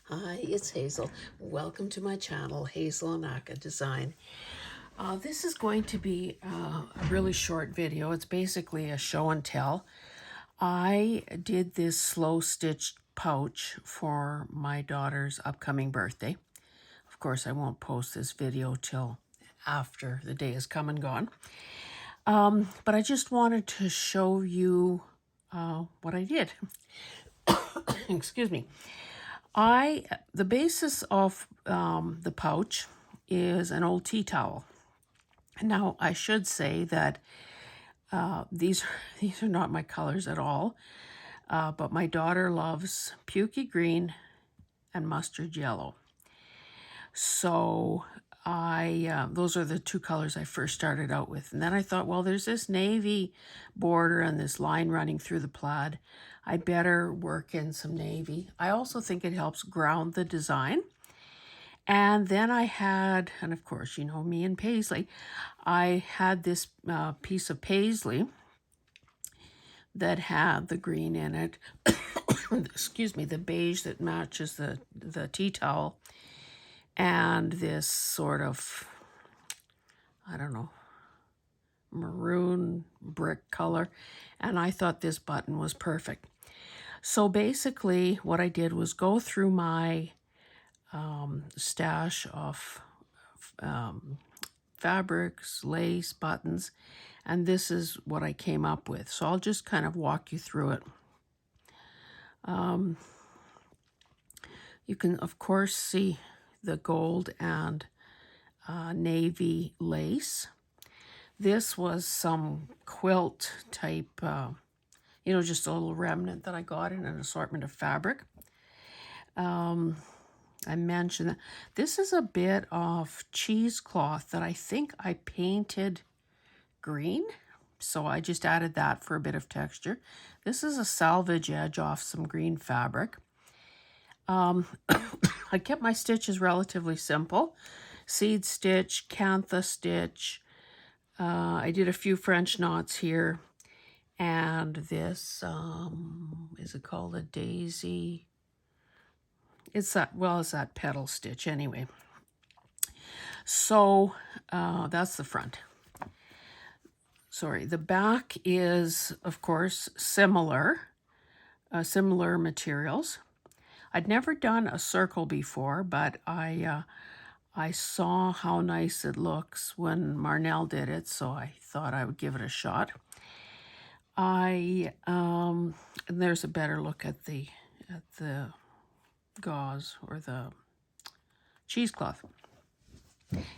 Hi, it's Hazel. Welcome to my channel, Hazel and Aka Design. This is going to be a really short video. It's basically a show and tell. I did this slow stitched pouch for my daughter's upcoming birthday. Of course, I won't post this video till after the day has come and gone. But I just wanted to show you what I did. Excuse me. The basis of the pouch is an old tea towel. Now, I should say that these are not my colors at all, but my daughter loves pukey green and mustard yellow. So those are the two colors I first started out with. And then I thought, well, there's this navy border and this line running through the plaid. I better work in some navy. I also think it helps ground the design. And then I had, and of course, you know me and paisley, I had this piece of paisley that had the green in it. Excuse me, the beige that matches the tea towel. And this sort of, I don't know, maroon brick color. And I thought this button was perfect. So basically what I did was go through my stash of fabrics, lace, buttons, and this is what I came up with. So I'll just kind of walk you through it. You can, of course, see the gold and navy lace. This was some quilt type, just a little remnant that I got in an assortment of fabric. I mentioned that this is a bit of cheesecloth that I think I painted green. So I just added that for a bit of texture. This is a salvage edge off some green fabric. I kept my stitches relatively simple. Seed stitch, cantha stitch. I did a few French knots here. And this, is it called a daisy? It's that petal stitch anyway. So that's the front. Sorry, the back is, of course, similar materials. I'd never done a circle before, but I saw how nice it looks when Marnell did it, so I thought I would give it a shot. And there's a better look at the gauze or the cheesecloth.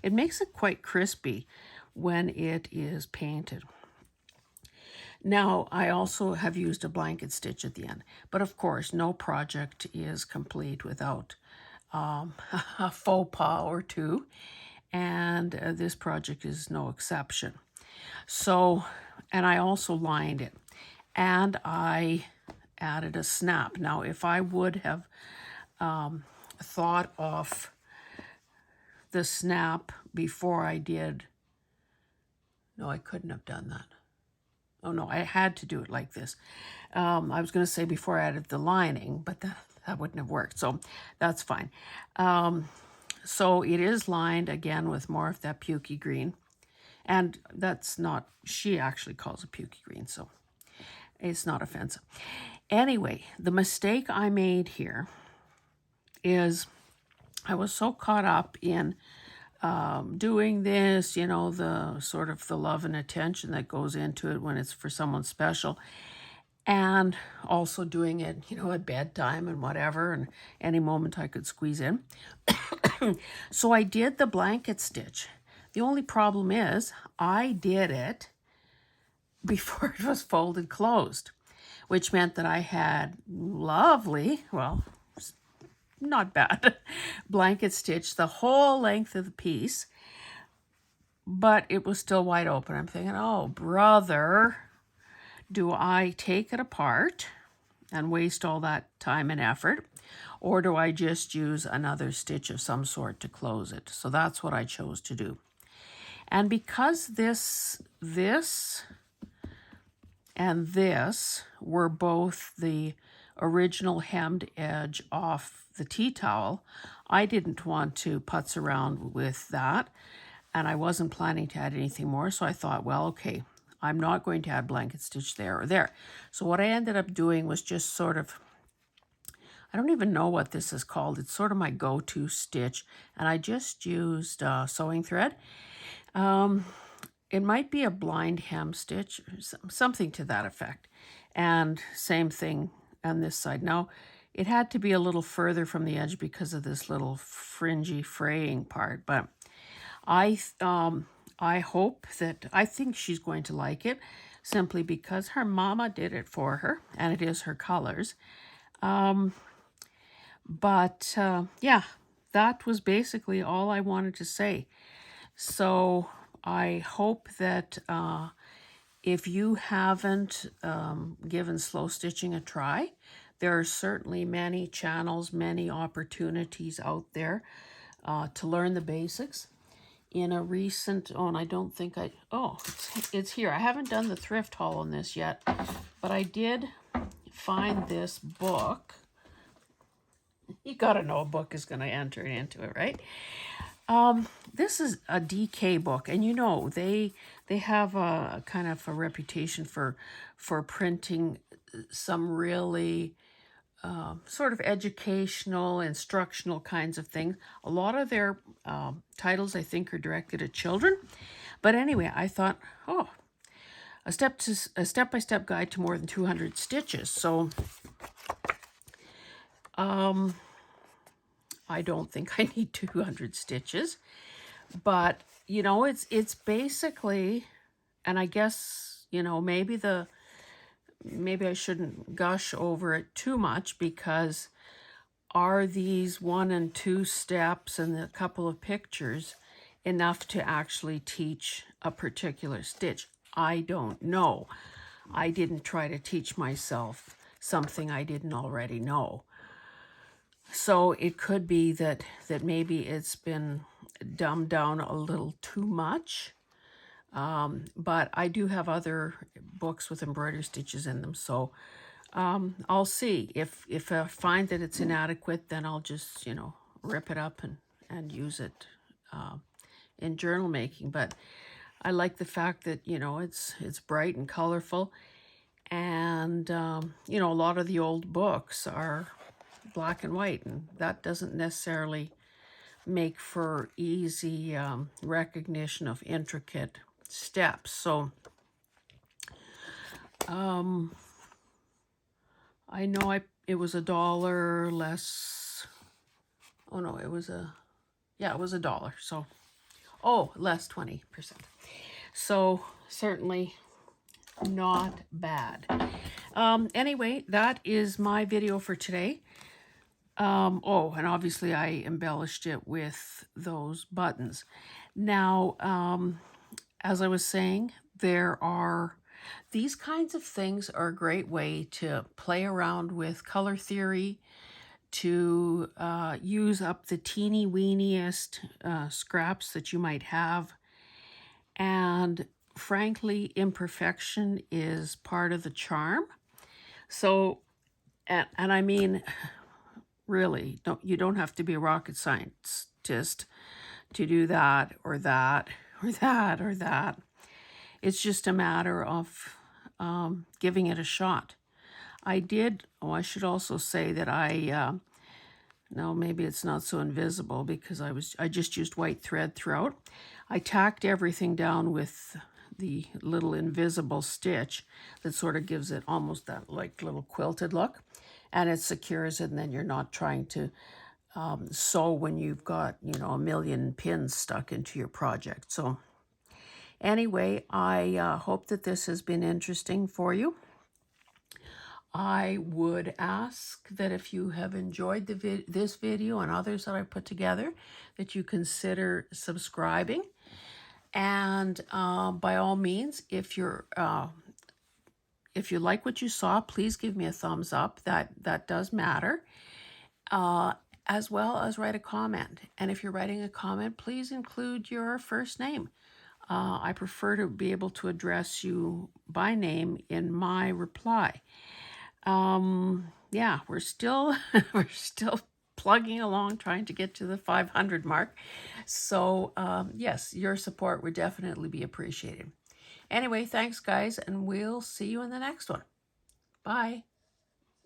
It makes it quite crispy when it is painted. Now, I also have used a blanket stitch at the end, but of course, no project is complete without a faux pas or two, and this project is no exception. So, and I also lined it, and I added a snap. Now, if I would have thought of the snap before I did, no, I couldn't have done that. Oh no, I had to do it like this. I was going to say before I added the lining, but that wouldn't have worked, so that's fine. So it is lined again with more of that pukey green, and that's not, she actually calls it pukey green, so it's not offensive. Anyway, the mistake I made here is I was so caught up in doing this, the sort of the love and attention that goes into it when it's for someone special, and also doing it, at bedtime and whatever, and any moment I could squeeze in. So I did the blanket stitch. The only problem is I did it before it was folded closed, which meant that I had lovely, well, not bad, blanket stitch the whole length of the piece, but it was still wide open. I'm thinking, oh, brother, do I take it apart and waste all that time and effort, or do I just use another stitch of some sort to close it? So that's what I chose to do. And because this and this were both the original hemmed edge off the tea towel. I didn't want to putz around with that, and I wasn't planning to add anything more, so I thought, well, okay, I'm not going to add blanket stitch there or there. So what I ended up doing was just sort of, I don't even know what this is called. It's sort of my go-to stitch, and I just used sewing thread. It might be a blind hem stitch, or something to that effect. And same thing on this side. Now, it had to be a little further from the edge because of this little fringy fraying part, but I hope that, I think she's going to like it, simply because her mama did it for her, and it is her colors. But yeah, that was basically all I wanted to say. So I hope that if you haven't given slow stitching a try, there are certainly many channels, many opportunities out there to learn the basics. In a recent, oh, and I don't think it's here. I haven't done the thrift haul on this yet, but I did find this book. You gotta know a book is gonna enter into it, right? This is a DK book, and you know, they have a kind of a reputation for printing some really sort of educational, instructional kinds of things. A lot of their titles, I think, are directed at children. But anyway, I thought, oh, a step-by-step guide to more than 200 stitches. So I don't think I need 200 stitches, but you know, it's basically, and I guess, you know, maybe I shouldn't gush over it too much, because are these 1 and 2 steps and a couple of pictures enough to actually teach a particular stitch? I don't know. I didn't try to teach myself something I didn't already know. So it could be that maybe it's been dumbed down a little too much. But I do have other books with embroidery stitches in them, so I'll see. If I find that it's inadequate, then I'll just, you know, rip it up and use it in journal making. But I like the fact that, you know, it's bright and colorful, and you know, a lot of the old books are black and white, and that doesn't necessarily make for easy recognition of intricate steps. So I know it was $1 less. Oh no, it was it was $1. So, less 20%. So certainly not bad. Anyway, that is my video for today. And obviously I embellished it with those buttons. Now, as I was saying, these kinds of things are a great way to play around with color theory, to use up the teeny weeniest scraps that you might have. And frankly, imperfection is part of the charm. So, and I mean, really, you don't have to be a rocket scientist to do that or that or that or that. It's just a matter of giving it a shot. I should also say that no, maybe it's not so invisible because I just used white thread throughout. I tacked everything down with the little invisible stitch that sort of gives it almost that like little quilted look, and it secures it, and then you're not trying to sew when you've got, you know, a million pins stuck into your project. So anyway, I hope that this has been interesting for you. I would ask that if you have enjoyed this video and others that I put together, that you consider subscribing. And by all means, if you like what you saw, please give me a thumbs up. That does matter. As well as write a comment. And if you're writing a comment, please include your first name. I prefer to be able to address you by name in my reply. Yeah, we're still we're still plugging along trying to get to the 500 mark. So yes, your support would definitely be appreciated. Anyway, thanks guys, and we'll see you in the next one. Bye.